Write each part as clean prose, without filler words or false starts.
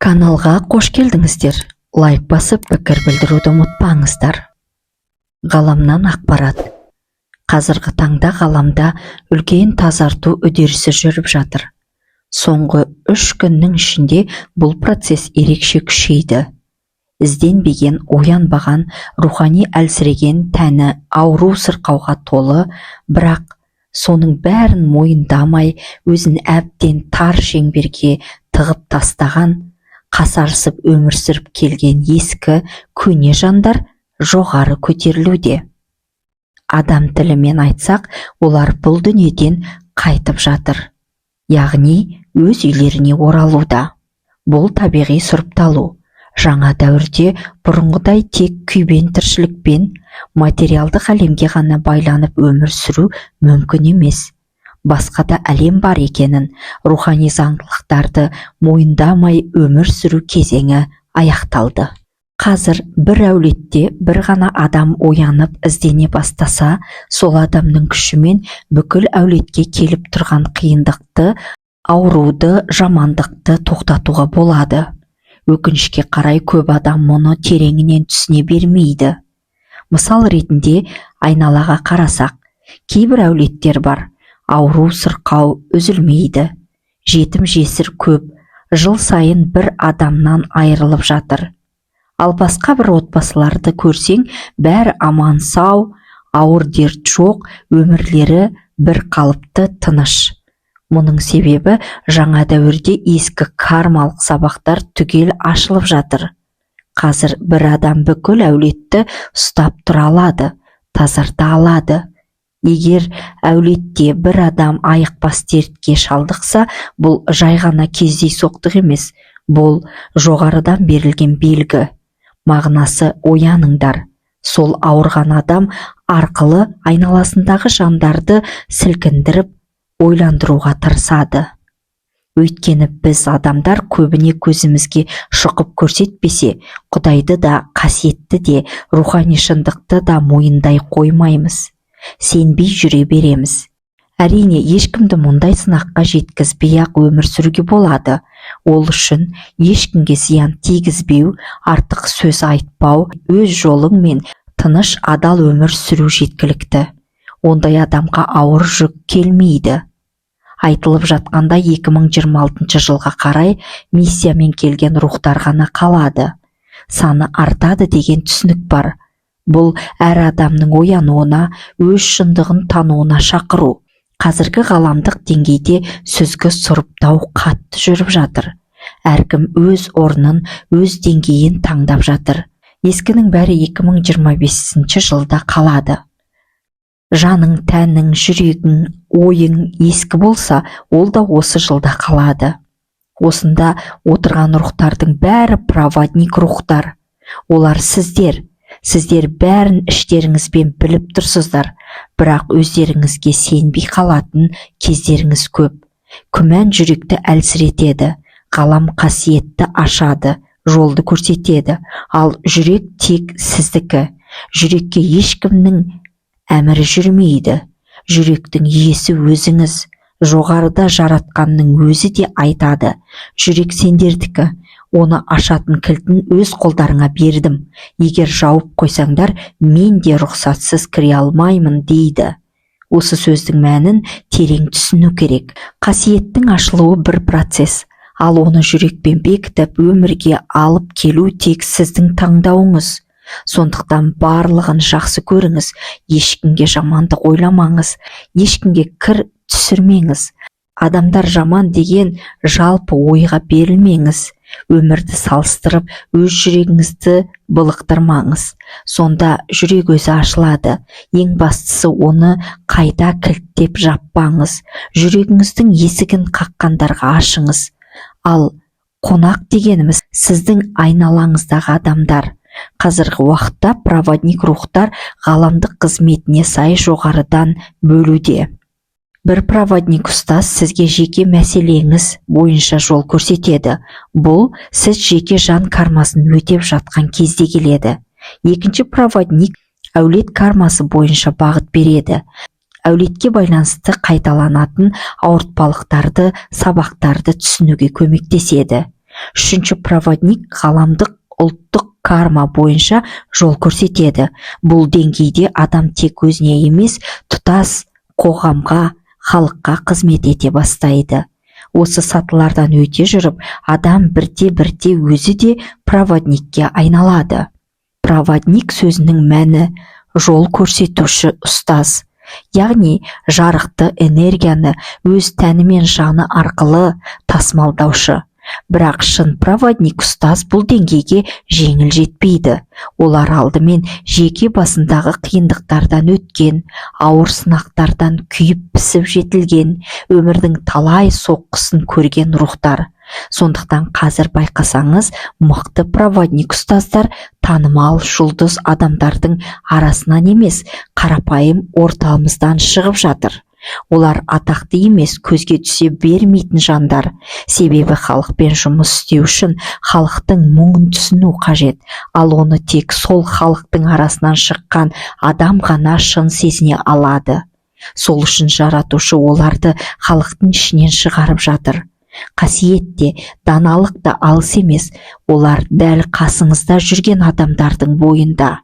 Каналға қош келдіңіздер. Лайк басып, пікір білдіруді ұмытпаңыздар. Ғаламнан ақпарат. Қазіргі таңда ғаламда үлкен тазарту үдерісі жүріп жатыр. Соңғы 3 күннің ішінде бұл процесс ерекше күшейді. Ізденбеген, оянбаған, рухани әлсіреген тәні ауру сырқауға толы, бірақ соның бәрін мойындамай, өзін әбден тар шеңберге тығып тастаған, қасарысып өмір сүріп келген ескі, көне жандар жоғары көтерілуде. Адам тілімен айтсақ, олар бұл дүниеден қайтып жатыр. Яғни, өз үйлеріне оралуда. Бұл табиғи сұрыпталу. Жаңа дәуірде бұрынғыдай тек күйбең тіршілікпен, материалдық әлемге ғана байланып өмір сүру мүмкін емес. Басқа да әлем бар екенін, рухани заңдылықтарды мойындамай өмір сүру кезеңі аяқталды. Қазір бір әулетте бір ғана адам оянып іздене бастаса, сол адамның күшімен бүкіл әулетке келіп тұрған қиындықты, ауруды, жамандықты тоқтатуға болады. Өкінішке қарай көп адам мұны тереңінен түсіне бермейді. Мысал ретінде айналаға қарасақ, кейбір әулеттер бар, ауру сырқау үзілмейді. Жетім жесір көп, жыл сайын бір адамнан айырылып жатыр. Ал басқа бір отбасыларды көрсең, бәрі аман сау, ауыр дерт жоқ, өмірлері бір қалыпты тыныш. Мұның себебі жаңа дәуірде ескі кармалық сабақтар түгел ашылып жатыр. Қазір бір адам бүкіл әулетті ұстап тұра алады, тазарта алады. Егер әулетте бір адам айықпас дертке шалдықса, бұл жай ғана кездейсоқтық емес, бұл жоғарыдан берілген белгі. Мағынасы ояныңдар. Сол ауырған адам арқылы айналасындағы жандарды сілкіндіріп, ойландыруға тырысады. Өйткені біз адамдар көбіне көзімізге шұқып көрсетпесе, Құдайды да, қасиетті де, рухани шындықты да мойындай қоймаймыз. Сенбей жүре береміз. Әрине, ешкімді мұндай сынаққа жеткізбей-ақ өмір сүруге болады. Ол үшін ешкімге зиян тигізбеу, артық сөз айтпау, өз жолың мен тыныш адал өмір сүру жеткілікті. Ондай адамға ауыр жүк келмейді. Айтылып жатқанда 2026 жылға қарай миссиямен келген рухтар ғана қалады. Саны артады деген түсінік бар. Бұл әр адамның оянуына, өз шындығын тануына шақыру. Қазіргі ғаламдық деңгейде сүзгі сұрыптау қатты жүріп жатыр. Әркім өз орнын, өз деңгейін таңдап жатыр. Ескінің бәрі 2025 жылда қалады. Жаның, тәнің, жүрегің, ойың ескі болса, ол да осы жылда қалады. Осында отырған рухтардың бәрі проводник рухтар. Олар сіздер. Сіздер бәрін іштеріңізбен біліп тұрсыздар, бірақ өздеріңізге сенбей қалатын кездеріңіз көп. Күмән жүректі әлсіретеді, ғалам қасиетті ашады, жолды көрсетеді, ал жүрек тек сіздікі. Жүрекке ешкімнің әмірі жүрмейді. Жүректің иесі өзіңіз. Жоғарыда жаратқанның өзі де айтады. Жүрек сендердікі. Оны ашатын кілтін өз қолдарыңа бердім. Егер жауып қойсаңдар, мен де рұқсатсыз кіре алмаймын дейді. Осы сөздің мәнін терең түсіну керек. Қасиеттің ашылуы бір процесс, ал оны жүрекпен бекітіп өмірге алып келу тек сіздің таңдауыңыз. Сондықтан барлығын жақсы көріңіз, ешкімге жамандық ойламаңыз, ешкімге кір түсірмеңіз. Адамдар жаман деген жалпы ойға берілмеңіз. Өмірді салыстырып, өз жүрегіңізді былықтырмаңыз. Сонда жүрек өзі ашылады. Ең бастысы оны қайта кілттеп жаппаңыз. Жүрегіңіздің есігін қаққандарға ашыңыз. Ал қонақ дегеніміз сіздің айналаңыздағы адамдар. Қазіргі уақытта проводник рухтар ғаламдық қызметіне сай жоғарыдан бөлуде. Бір проводник ұстаз сізге жеке мәселеңіз бойынша жол көрсетеді. Бұл сіз жеке жан кармасын өтеп жатқан кезде келеді. Екінші проводник әулет кармасы бойынша бағыт береді. Әулетке байланысты қайталанатын ауыртпалықтарды, сабақтарды түсінуге көмектеседі. Үшінші проводник ғаламдық ұлттық карма бойынша жол көрсетеді. Бұл деңгейде адам тек өзіне емес, тұтас қоғамға, халыққа қызмет ете бастайды. Осы сатылардан өте жүріп, адам бірте-бірте өзі де проводникке айналады. Проводник сөзінің мәні жол көрсетуші ұстаз, яғни жарықты энергияны өз тәні мен жаны арқылы тасымалдаушы. Бірақ шын проводник ұстаз бұл деңгейге жеңіл жетпейді. Олар алдымен жеке басындағы қиындықтардан өткен, ауыр сынақтардан күйіп пісіп жетілген, өмірдің талай соққысын көрген рухтар. Сондықтан қазір байқасаңыз, мықты проводник ұстаздар танымал жұлдыз адамдардың арасынан емес, қарапайым ортамыздан шығып жатыр. Олар атақты емес, көзге түсе бермейтін жандар. Себебі халықпен жұмыс істеу үшін халықтың мұңын түсіну қажет, ал оны тек сол халықтың арасынан шыққан адам ғана шын сезіне алады. Сол үшін жаратушы оларды халықтың ішінен шығарып жатыр. Қасиет те, даналық та алыс емес, олар дәл қасыңызда жүрген адамдардың бойында.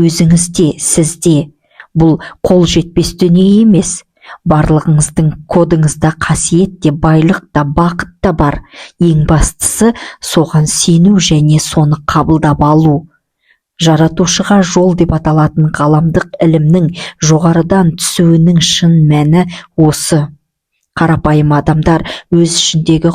Өзіңізде, сізде. Бұл қол жетпес дүние емес. Барлығыңыздың кодыңызда қасиет те, байлық та, бақыт та бар. Ең бастысы соған сену және соны қабылдап алу. Жаратушыға жол деп аталатын ғаламдық ілімнің жоғарыдан түсуінің шын мәні осы. Қарапайым адамдар өз ішіндегі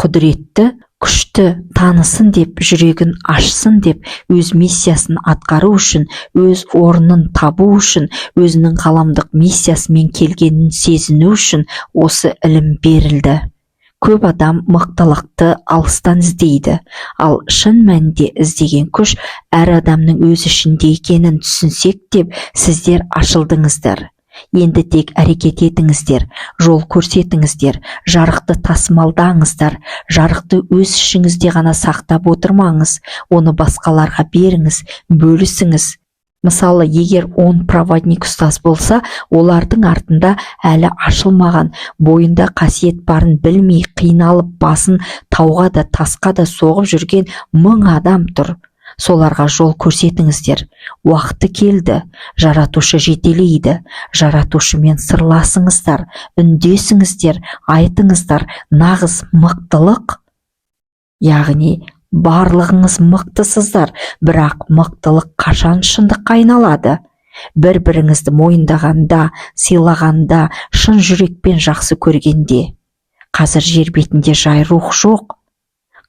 құдіретті, күшті танысын деп, жүрегін ашсын деп, өз миссиясын атқару үшін, өз орнын табу үшін, өзінің ғаламдық миссиясымен келгенін сезіну үшін осы ілім берілді. Көп адам мықтылықты алыстан іздейді, ал шын мәнінде іздеген күш әр адамның өз ішінде екенін түсінсек деп, сіздер ашылдыңыздар. Енді тек әрекет етіңіздер, жол көрсетіңіздер, жарықты тасымалдаңыздар. Жарықты өз ішіңізде ғана сақтап отырмаңыз, оны басқаларға беріңіз, бөлісіңіз. Мысалы, егер 10 проводник ұстаз болса, олардың артында әлі ашылмаған, бойында қасиет барын білмей, қиналып, басын тауға да тасқа да соғып жүрген 1000 адам тұр. Соларға жол көрсетіңіздер. Уақыты келді. Жаратушы жетелейді. Жаратушымен сырласыңыздар, үндесіңіздер, айтыңыздар. Нағыз мықтылық, яғни барлығыңыз мықтысыздар, бірақ мықтылық қашан шындыққа айналады? Бір-біріңізді мойындағанда, сыйлағанда, шын жүрекпен жақсы көргенде. Қазір жер бетінде жай рух жоқ.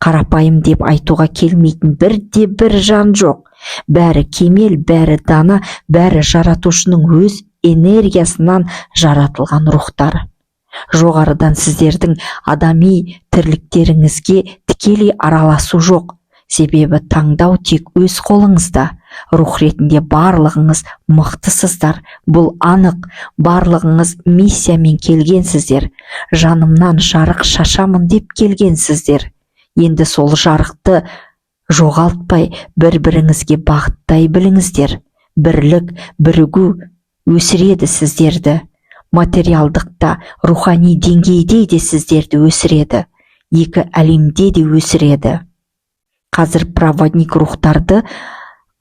Қарапайым деп айтуға келмейтін бірде-бір жан жоқ. Бәрі кемел, бәрі дана, бәрі жаратушының өз энергиясынан жаратылған рухтар. Жоғарыдан сіздердің адами тірліктеріңізге тікелей араласу жоқ. Себебі таңдау тек өз қолыңызда. Рух ретінде барлығыңыз мықтысыздар. Бұл анық. Барлығыңыз миссиямен келгенсіздер. Жанымнан жарық шашамын деп келгенсіздер. Енді сол жарықты жоғалтпай, бір-біріңізге бағыттай біліңіздер. Бірлік, бірігу өсіреді сіздерді. Материалдықта, рухани деңгейде де сіздерді өсіреді. Екі әлемде де өсіреді. Қазір проводник рухтарды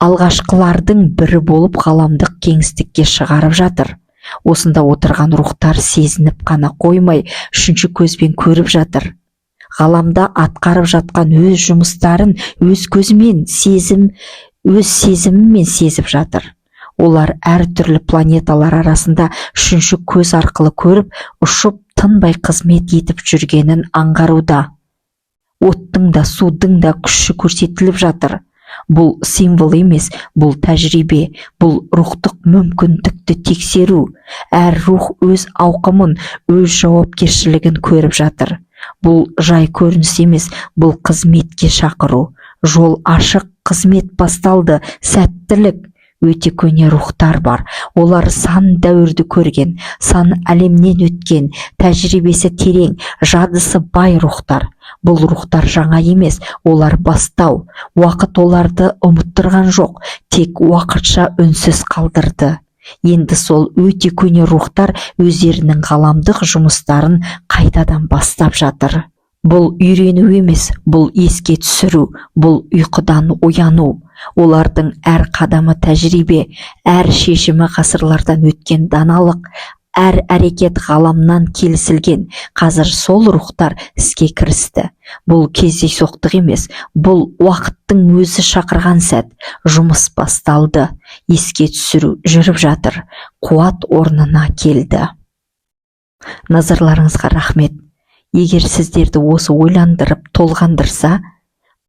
алғашқылардың бірі болып ғаламдық кеңістікке шығарып жатыр. Осында отырған рухтар сезініп қана қоймай, үшінші көзбен көріп жатыр. Ғаламда атқарып жатқан өз жұмыстарын өз көзімен, өз сезімімен сезіп жатыр. Олар әр түрлі планеталар арасында үшінші көз арқылы көріп, ұшып, тынбай қызмет етіп жүргенін аңғаруда. Оттың да, судың да күші көрсетіліп жатыр. Бұл символ емес, бұл тәжірибе, бұл рухтық мүмкіндікті тексеру. Әр рух өз ауқымын, өз жауапкершілігін көріп жатыр. Бұл жай көрініс емес, бұл қызметке шақыру. Жол ашық, қызмет басталды, сәттілік. Өте көне рухтар бар. Олар сан дәуірді көрген, сан әлемнен өткен, тәжірибесі терең, жадысы бай рухтар. Бұл рухтар жаңа емес, олар бастау. Уақыт оларды ұмыттырған жоқ, тек уақытша үнсіз қалдырды. Енді сол өте көне рухтар өздерінің ғаламдық жұмыстарын қайтадан бастап жатыр. Бұл үйрену емес, бұл еске түсіру, бұл ұйқыдан ояну. Олардың әр қадамы тәжірибе, әр шешімі ғасырлардан өткен даналық, әр әрекет ғаламнан келісілген. Қазір сол рухтар іске кірісті. Бұл кездейсоқтық емес, бұл уақыттың өзі шақырған сәт. Жұмыс басталды, еске түсіру жүріп жатыр, қуат орнына келді. Назарларыңызға рахмет. Егер сіздерді осы ойландырып, толғандырса,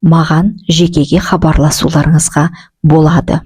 маған жекеге хабарласуларыңызға болады.